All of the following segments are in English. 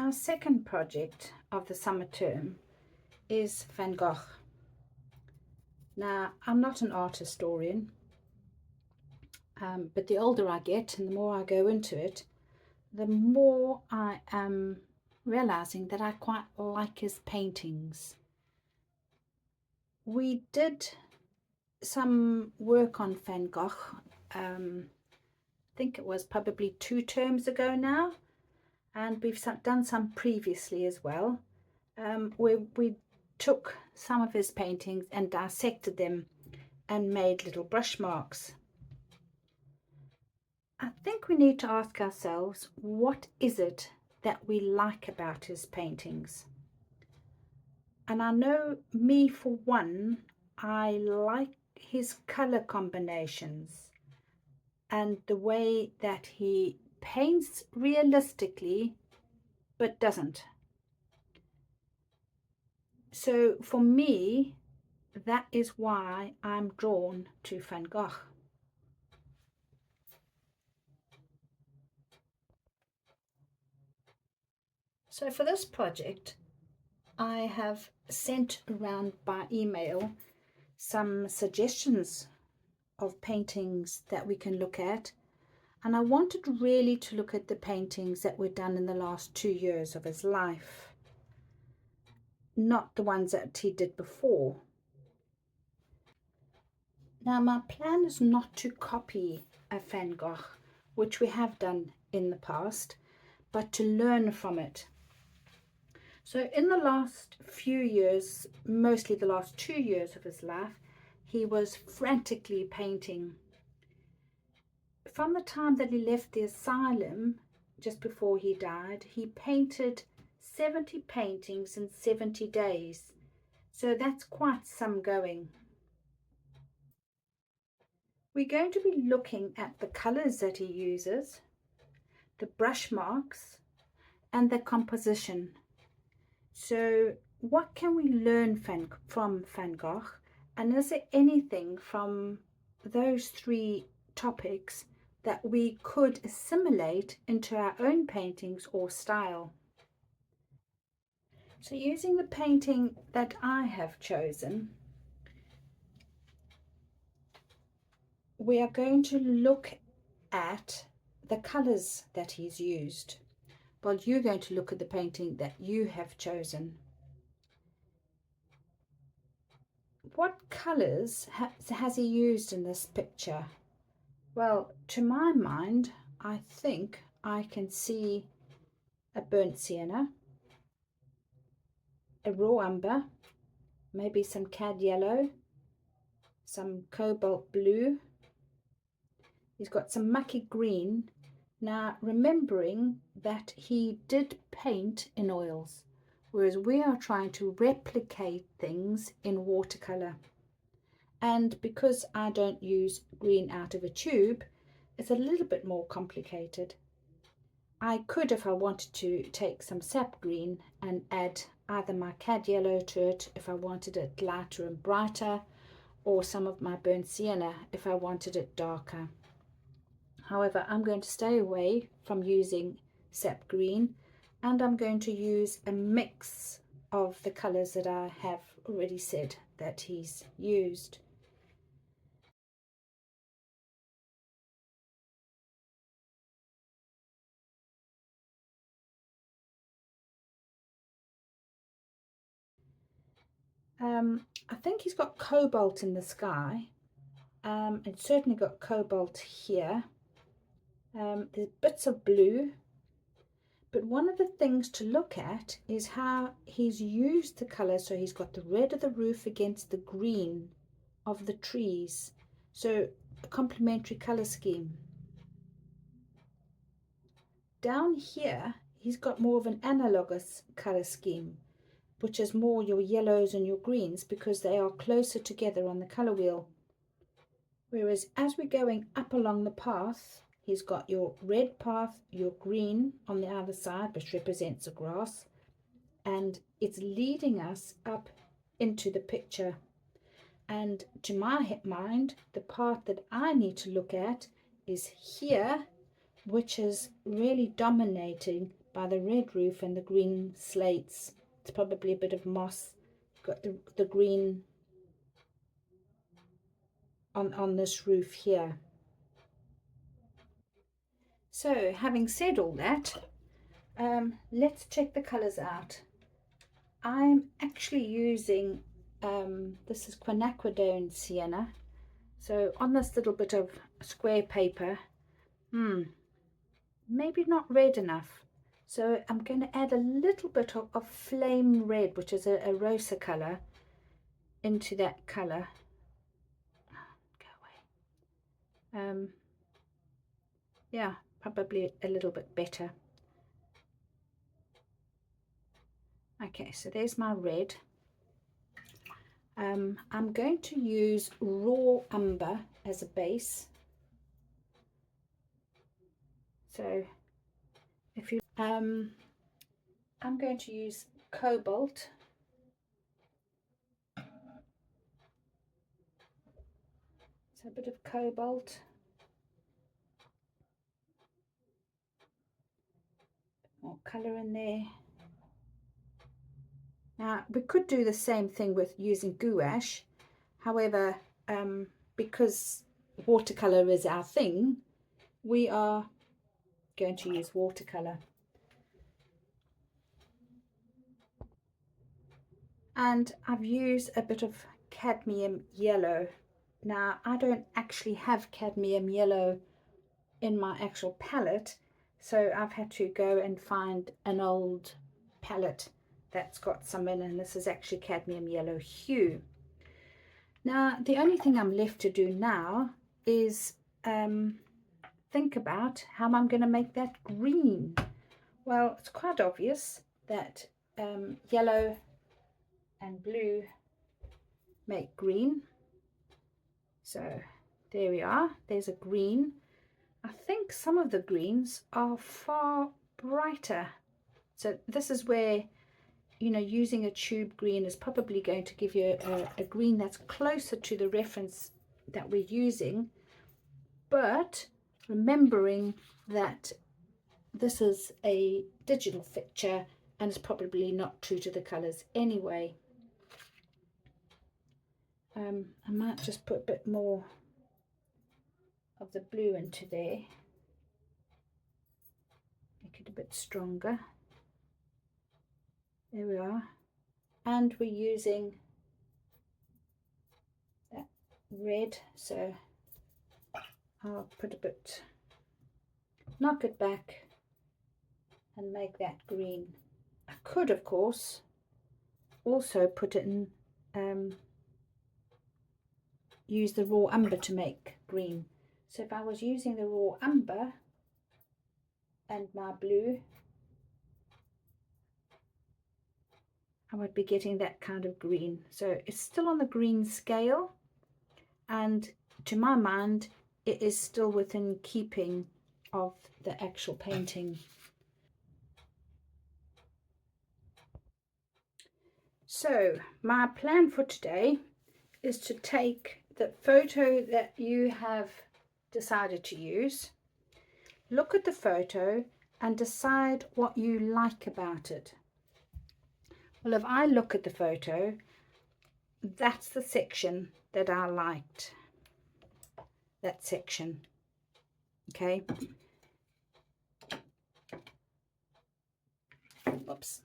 Our second project of the summer term is Van Gogh. Now, I'm not an art historian, but the older I get and the more I go into it, the more I am realizing that I quite like his paintings. We did some work on Van Gogh, I think it was probably 2 terms ago now, and we've done some previously as well, where we took some of his paintings and dissected them and made little brush marks. I think we need to ask ourselves, what is it that we like about his paintings? And I know me for one, I like his color combinations and the way that he paints realistically but doesn't. So for me, that is why I'm drawn to Van Gogh. So for this project, I have sent around by email some suggestions of paintings that we can look at, and I wanted really to look at the paintings that were done in the last 2 years of his life, not the ones that he did before. Now, my plan is not to copy a Van Gogh, which we have done in the past, but to learn from it. So in the last few years, mostly the last 2 years of his life, he was frantically painting. From the time that he left the asylum, just before he died, he painted 70 paintings in 70 days. So that's quite some going. We're going to be looking at the colors that he uses, the brush marks, and the composition. So what can we learn from Van Gogh, and is there anything from those 3 topics that we could assimilate into our own paintings or style? So using the painting that I have chosen, we are going to look at the colors that he's used. Well, you're going to look at the painting that you have chosen. What colors has he used in this picture? Well, to my mind, I think I can see a burnt sienna, a raw umber, maybe some cad yellow, some cobalt blue. He's got some mucky green. Now, remembering that he did paint in oils, whereas we are trying to replicate things in watercolor. And because I don't use green out of a tube, it's a little bit more complicated. I could, if I wanted to, take some sap green and add either my cad yellow to it if I wanted it lighter and brighter, or some of my burnt sienna if I wanted it darker. However, I'm going to stay away from using sap green, and I'm going to use a mix of the colors that I have already said that he's used. I think he's got cobalt in the sky. It's certainly got cobalt here. There's bits of blue, but one of the things to look at is how he's used the color. So he's got the red of the roof against the green of the trees, so a complementary color scheme. Down here he's got more of an analogous color scheme, which is more your yellows and your greens because they are closer together on the color wheel. Whereas as we're going up along the path, he's got your red path, your green on the other side, which represents the grass, and it's leading us up into the picture. And to my mind, the part that I need to look at is here, which is really dominating by the red roof and the green slates. It's probably a bit of moss. Got the green on this roof here. So having said all that, let's check the colors out. I'm actually using this is quinacridone sienna. So on this little bit of square paper, maybe not red enough. So I'm going to add a little bit of flame red, which is a rosa color, into that color. Go away. Yeah, probably a little bit better. Okay, so there's my red. I'm going to use raw umber as a base. So if you I'm going to use cobalt. So a bit of cobalt. More colour in there. Now we could do the same thing with using gouache. However, because watercolour is our thing, we are going to use watercolour. And I've used a bit of cadmium yellow. Now I don't actually have cadmium yellow in my actual palette, so I've had to go and find an old palette that's got some in, and this is actually cadmium yellow hue. Now the only thing I'm left to do now is think about how I'm going to make that green. Well, it's quite obvious that yellow and blue make green. So there we are, there's a green. I think some of the greens are far brighter. So this is where, you know, using a tube green is probably going to give you a green that's closer to the reference that we're using. But remembering that this is a digital picture and it's probably not true to the colors anyway. I might just put a bit more of the blue into there, make it a bit stronger. There we are. And we're using that red, so I'll put a bit, knock it back and make that green. I could of course also put it in, use the raw umber to make green. So if I was using the raw umber and my blue, I would be getting that kind of green. So it's still on the green scale, and to my mind it is still within keeping of the actual painting. So my plan for today is to take the photo that you have decided to use, look at the photo and decide what you like about it. Well, if I look at the photo, that's the section that I liked, that section. Okay. Oops.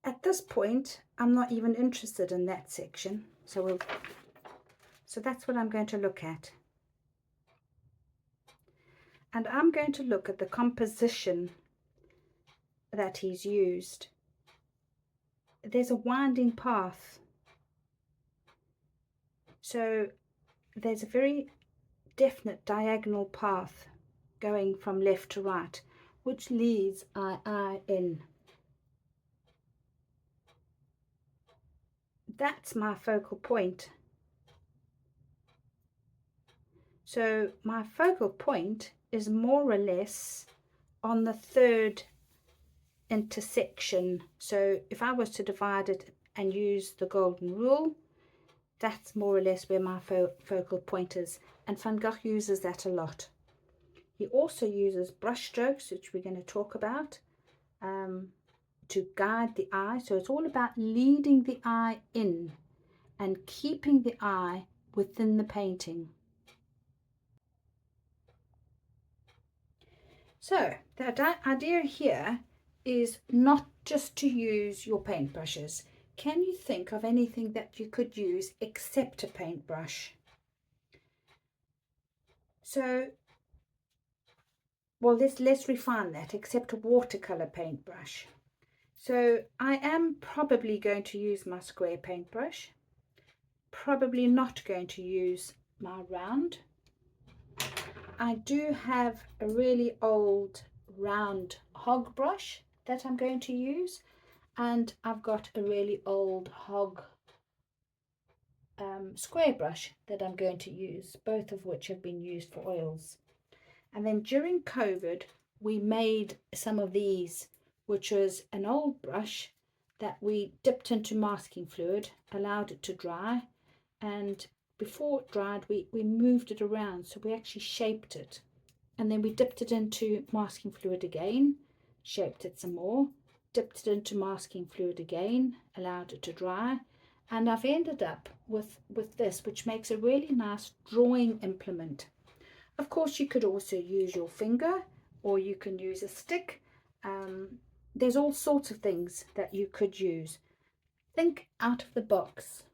At this point, I'm not even interested in that section. So that's what I'm going to look at. And I'm going to look at the composition that he's used. There's a winding path. So there's a very definite diagonal path going from left to right, which leads I in. That's my focal point. So my focal point is more or less on the third intersection. So if I was to divide it and use the golden rule. That's more or less where my focal point is, and Van Gogh uses that a lot. He also uses brush strokes, which we're going to talk about, to guide the eye. So it's all about leading the eye in and keeping the eye within the painting. So the idea here is not just to use your paintbrushes. Can you think of anything that you could use except a paintbrush? So, well, let's refine that, except a watercolor paintbrush. So I am probably going to use my square paintbrush, probably not going to use my round. I do have a really old round hog brush that I'm going to use, and I've got a really old hog square brush that I'm going to use, both of which have been used for oils. And then during COVID, we made some of these, which was an old brush that we dipped into masking fluid, allowed it to dry, and before it dried, we moved it around, so we actually shaped it. And then we dipped it into masking fluid again, shaped it some more, dipped it into masking fluid again, allowed it to dry, and I've ended up with this, which makes a really nice drawing implement. Of course, you could also use your finger, or you can use a stick. There's all sorts of things that you could use. Think out of the box.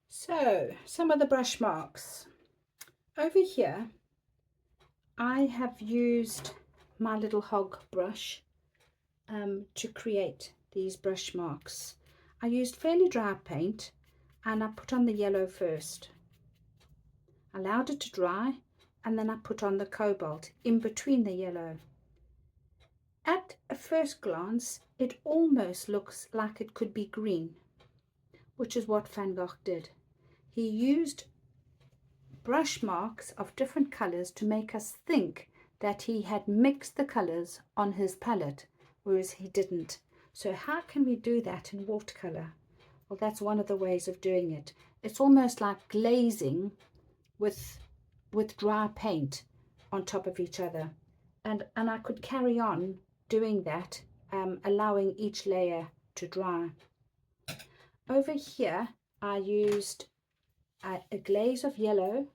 So, some of the brush marks. Over here, I have used my little hog brush to create these brush marks. I used fairly dry paint, and I put on the yellow first. Allowed it to dry, and then I put on the cobalt in between the yellow. At a first glance, it almost looks like it could be green, which is what Van Gogh did. He used brush marks of different colors to make us think that he had mixed the colors on his palette, whereas he didn't. So how can we do that in watercolor? Well, that's one of the ways of doing it. It's almost like glazing with dry paint on top of each other, and I could carry on doing that, allowing each layer to dry. Over here I used a glaze of yellow,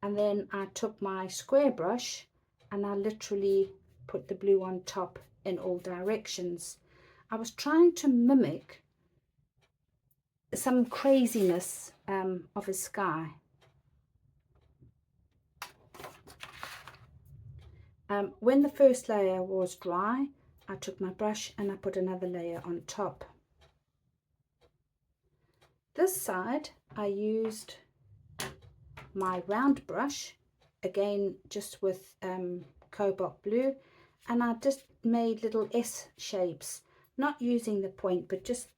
and then I took my square brush and I literally put the blue on top in all directions. I was trying to mimic some craziness of a sky. When the first layer was dry, I took my brush and I put another layer on top. This side I used my round brush, again just with cobalt blue, and I just made little S shapes, not using the point, but just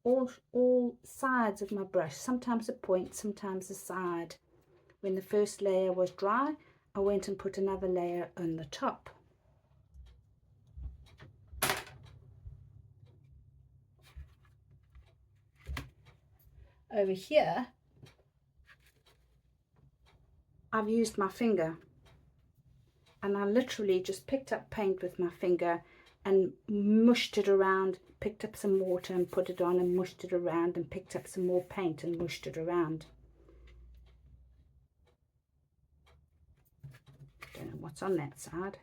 all sides of my brush, sometimes a point, sometimes a side. When the first layer was dry, I went and put another layer on the top. Over here, I've used my finger, and I literally just picked up paint with my finger and mushed it around, picked up some water and put it on and mushed it around, and picked up some more paint and mushed it around. Don't know what's on that side.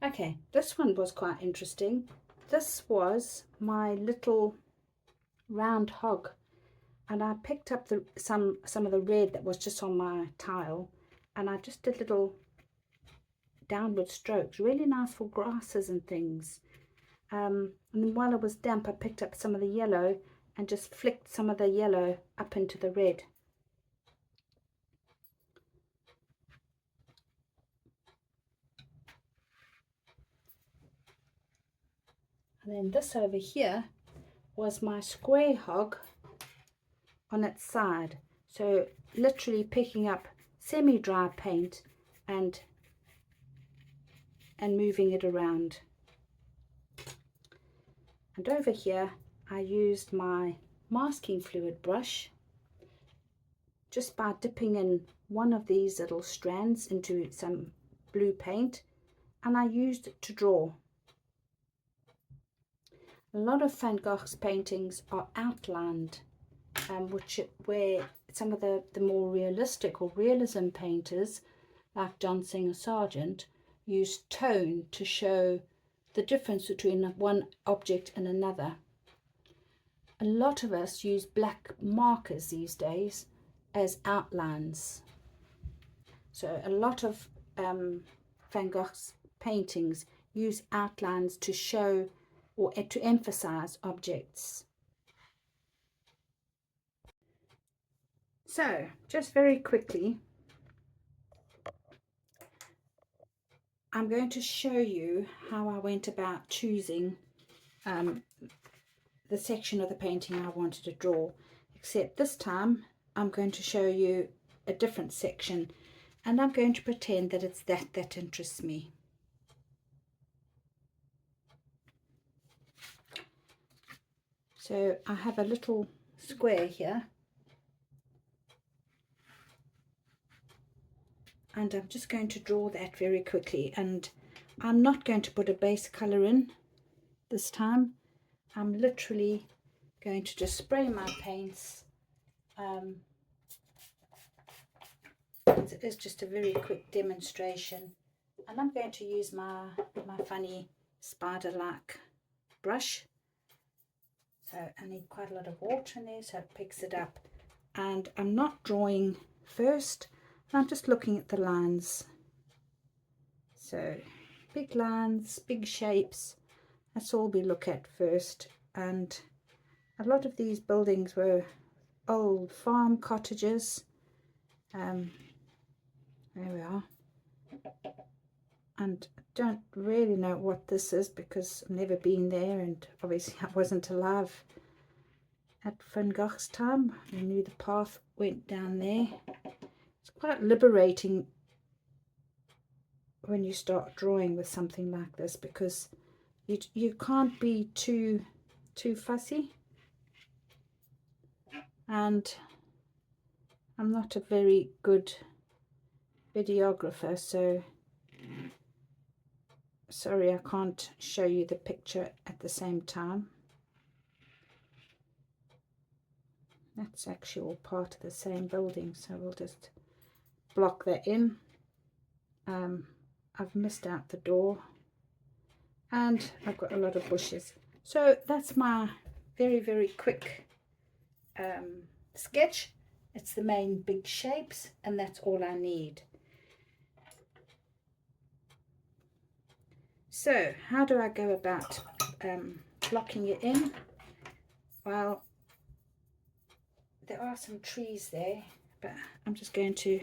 Okay, this one was quite interesting. This was my little round hog, and I picked up some of the red that was just on my tile, and I just did little downward strokes, really nice for grasses and things. And then while it was damp, I picked up some of the yellow and just flicked some of the yellow up into the red. And then this over here was my square hog on its side. So literally picking up semi-dry paint and moving it around. And over here I used my masking fluid brush just by dipping in one of these little strands into some blue paint, and I used it to draw. A lot of Van Gogh's paintings are outlined, where some of the more realistic or realism painters like John Singer Sargent use tone to show the difference between one object and another. A lot of us use black markers these days as outlines. So a lot of Van Gogh's paintings use outlines to show or to emphasize objects. So just very quickly, I'm going to show you how I went about choosing the section of the painting I wanted to draw, except this time I'm going to show you a different section, and I'm going to pretend that it's that interests me. So I have a little square here, and I'm just going to draw that very quickly, and I'm not going to put a base color in this time. I'm literally going to just spray my paints. It is just a very quick demonstration, and I'm going to use my funny spider-like brush. So I need quite a lot of water in there so it picks it up, and I'm not drawing first, I'm just looking at the lines. So big lines, big shapes, that's all we look at first. And a lot of these buildings were old farm cottages. There we are. And I don't really know what this is because I've never been there, and obviously I wasn't alive at Van Gogh's time. I knew the path went down there. It's quite liberating when you start drawing with something like this, because you can't be too fussy, and I'm not a very good videographer, so sorry I can't show you the picture at the same time. That's actually all part of the same building, so we'll just block that in. I've missed out the door, and I've got a lot of bushes. So that's my very quick sketch. It's the main big shapes, and that's all I need. So how do I go about blocking it in? Well, there are some trees there, but I'm just going to,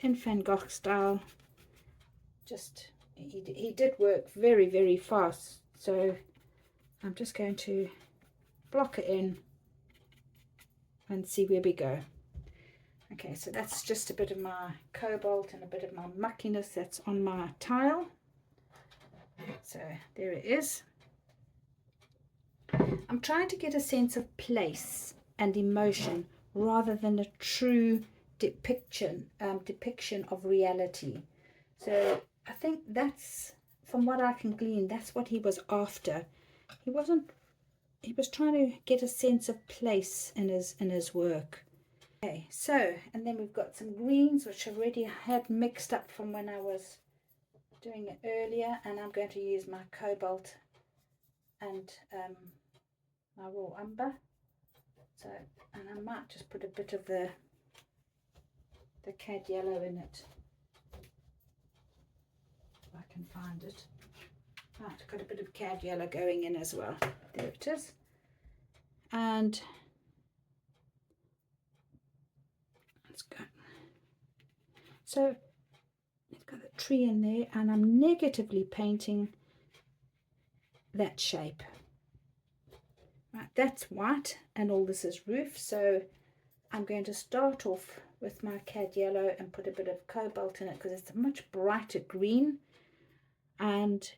in Van Gogh style, just he did work very fast, so I'm just going to block it in and see where we go. Okay, so that's just a bit of my cobalt and a bit of my muckiness that's on my tile. So there it is. I'm trying to get a sense of place and emotion rather than a true depiction of reality. So I think that's, from what I can glean, that's what he was after. He was trying to get a sense of place in his work. Okay, so, and then we've got some greens which I already had mixed up from when I was doing it earlier, and I'm going to use my cobalt and my raw umber. So, and I might just put a bit of the cad yellow in it if I can find it. Right, got a bit of cad yellow going in as well. There it is. And let's go. So it's got a tree in there, and I'm negatively painting that shape. Right, that's white, and all this is roof. So I'm going to start off with my cad yellow and put a bit of cobalt in it because it's a much brighter green, and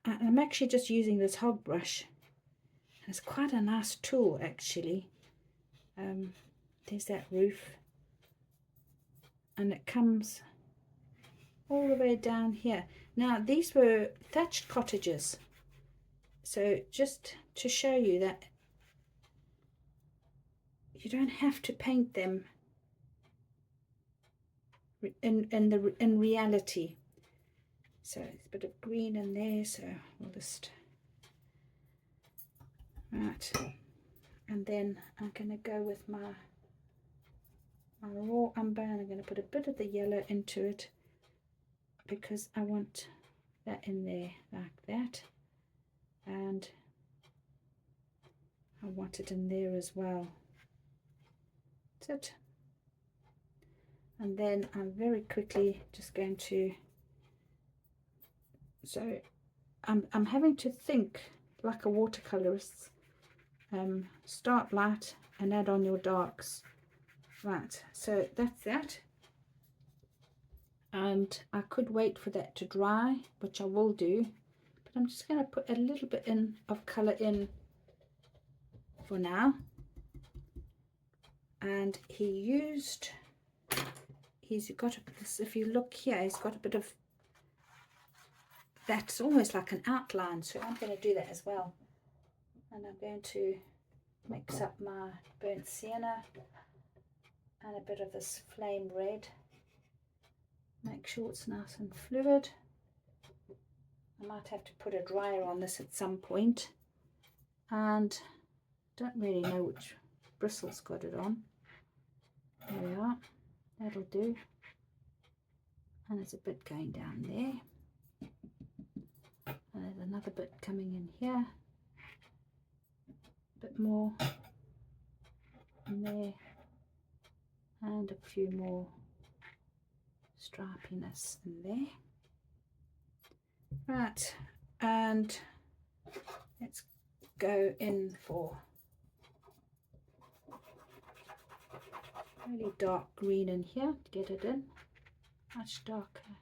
I'm actually just using this hog brush. It's quite a nice tool actually. There's that roof, and it comes all the way down here. Now these were thatched cottages, so just to show you that you don't have to paint them in reality. So it's a bit of green in there, so we'll just right, and then I'm going to go with my raw umber, and I'm going to put a bit of the yellow into it because I want that in there like that, and I want it in there as well. That's it. And then I'm very quickly just going to, so I'm having to think like a watercolorist. Start light and add on your darks. Right, so that's that. And I could wait for that to dry, which I will do, but I'm just going to put a little bit in of color in for now. And he's got this, if you look here, he's got a bit of that's almost like an outline, so I'm going to do that as well. And I'm going to mix up my burnt sienna and a bit of this flame red. Make sure it's nice and fluid. I might have to put a dryer on this at some point, and don't really know which bristles got it on. There we are, that'll do. And there's a bit going down there, and there's another bit coming in here, a bit more in there, and a few more stripiness in there. Right, and let's go in for really dark green in here to get it in, much darker.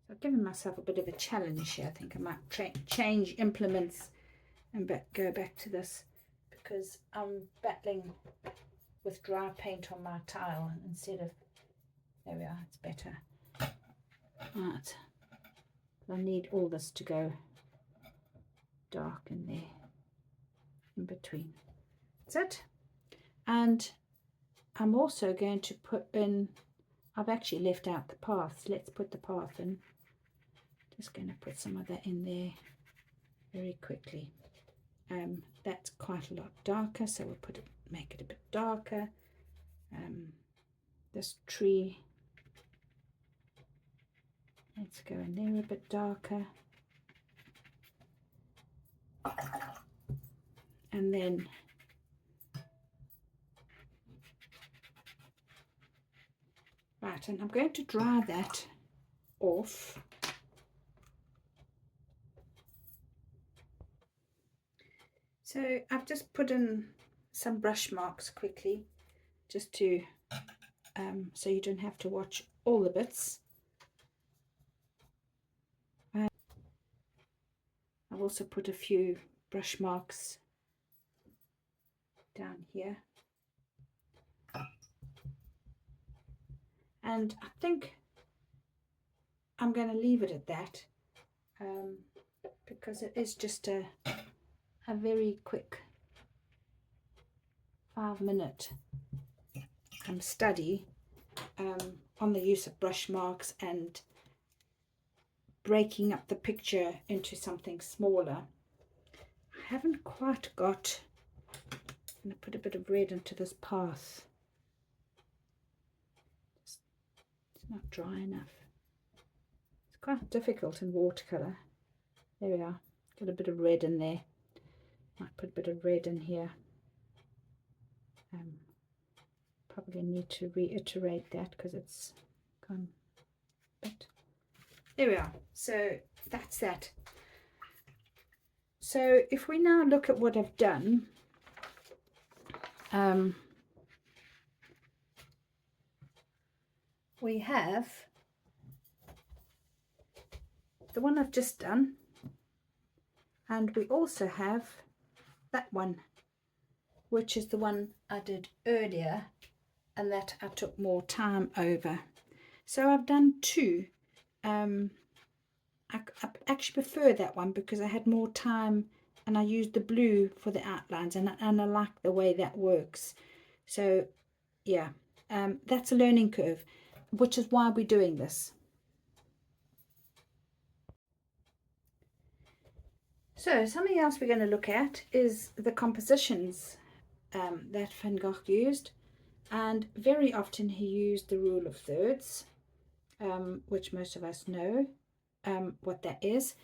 So I've given myself a bit of a challenge here. I think I might change implements and go back to this, because I'm battling with dry paint on my tile instead of, there we are, it's better. Right, I need all this to go dark in there, in between. That's it. And I'm also going to put in, I've actually left out the paths. Let's put the path in. Just going to put some of that in there very quickly. That's quite a lot darker, so we'll make it a bit darker. This tree, let's go in there a bit darker. And then right, and I'm going to dry that off. So I've just put in some brush marks quickly, just to so you don't have to watch all the bits. I've also put a few brush marks down here, and I think I'm going to leave it at that, because it is just a very quick 5-minute study on the use of brush marks and breaking up the picture into something smaller. I haven't quite got, I'm going to put a bit of red into this path. It's not dry enough. It's quite difficult in watercolour. There we are, got a bit of red in there. Might put a bit of red in here. Probably need to reiterate that because it's gone a bit. There we are. So that's that. So if we now look at what I've done, we have the one I've just done, and we also have that one, which is the one I did earlier and that I took more time over. So I've done two. I actually prefer that one because I had more time and I used the blue for the outlines, and I like the way that works. So yeah, that's a learning curve, which is why we're doing this. So something else we're going to look at is the compositions that Van Gogh used, and very often he used the rule of thirds, which most of us know what that is.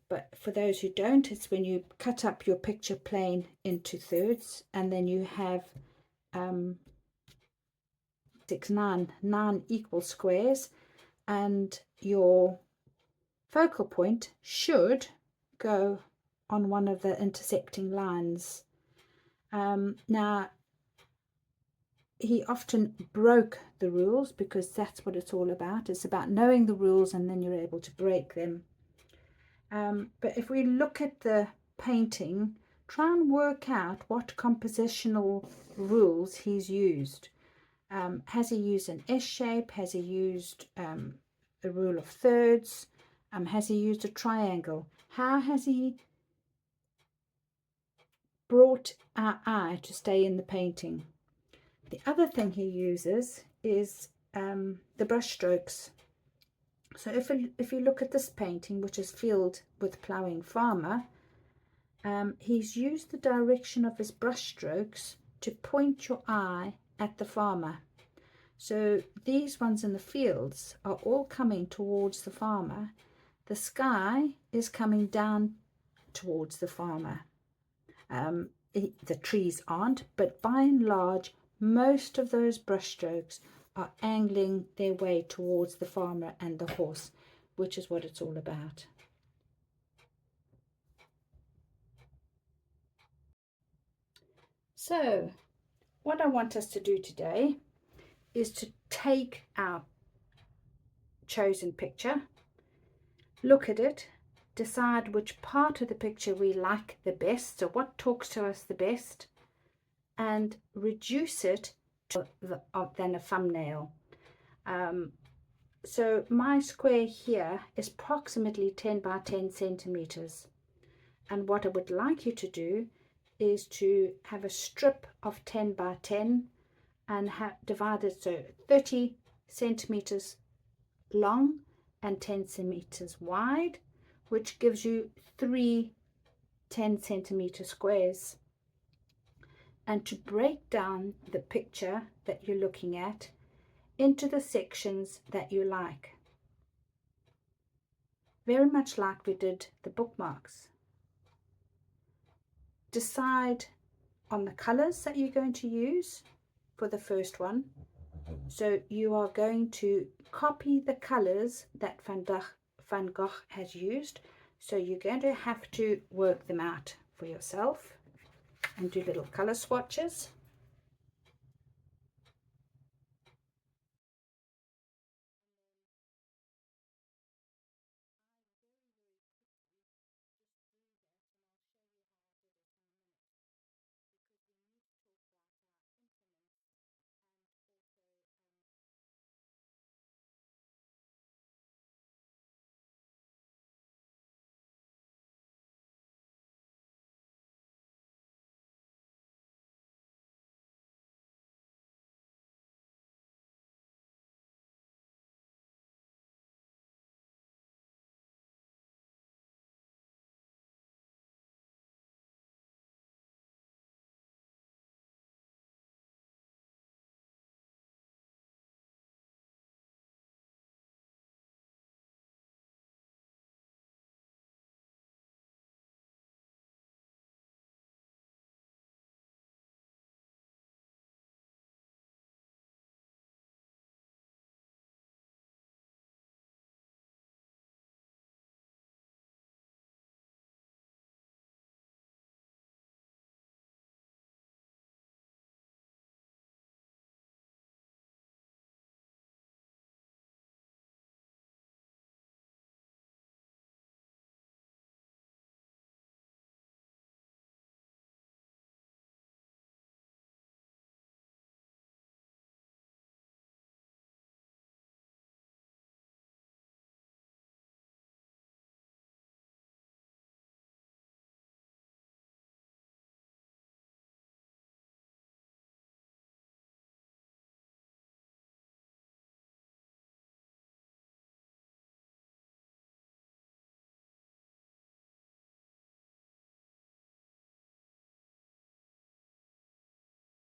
But for those who don't, it's when you cut up your picture plane into thirds, and then you have 9 equal squares, and your focal point should go on one of the intersecting lines. Now, he often broke the rules because that's what it's all about. It's about knowing the rules and then you're able to break them. But if we look at the painting, try and work out what compositional rules he's used. Has he used an S shape? Has he used the rule of thirds? Has he used a triangle? How has he brought our eye to stay in the painting? The other thing he uses is the brush strokes. So if you look at this painting, which is Field with Ploughing Farmer, he's used the direction of his brush strokes to point your eye at the farmer. So these ones in the fields are all coming towards the farmer. The sky is coming down towards the farmer. The trees aren't, but by and large, most of those brush strokes are angling their way towards the farmer and the horse, which is what it's all about. So what I want us to do today is to take our chosen picture, look at it, decide which part of the picture we like the best, so what talks to us the best, and reduce it to then a thumbnail. So my square here is approximately 10 by 10 centimeters, and what I would like you to do is to have a strip of 10 by 10 and divide it so 30 centimeters long and 10 centimeters wide, which gives you 3 10 centimeter squares. And to break down the picture that you're looking at into the sections that you like, very much like we did the bookmarks. Decide on the colors that you're going to use for the first one. So you are going to copy the colors that Van Gogh has used. So you're going to have to work them out for yourself and do little color swatches.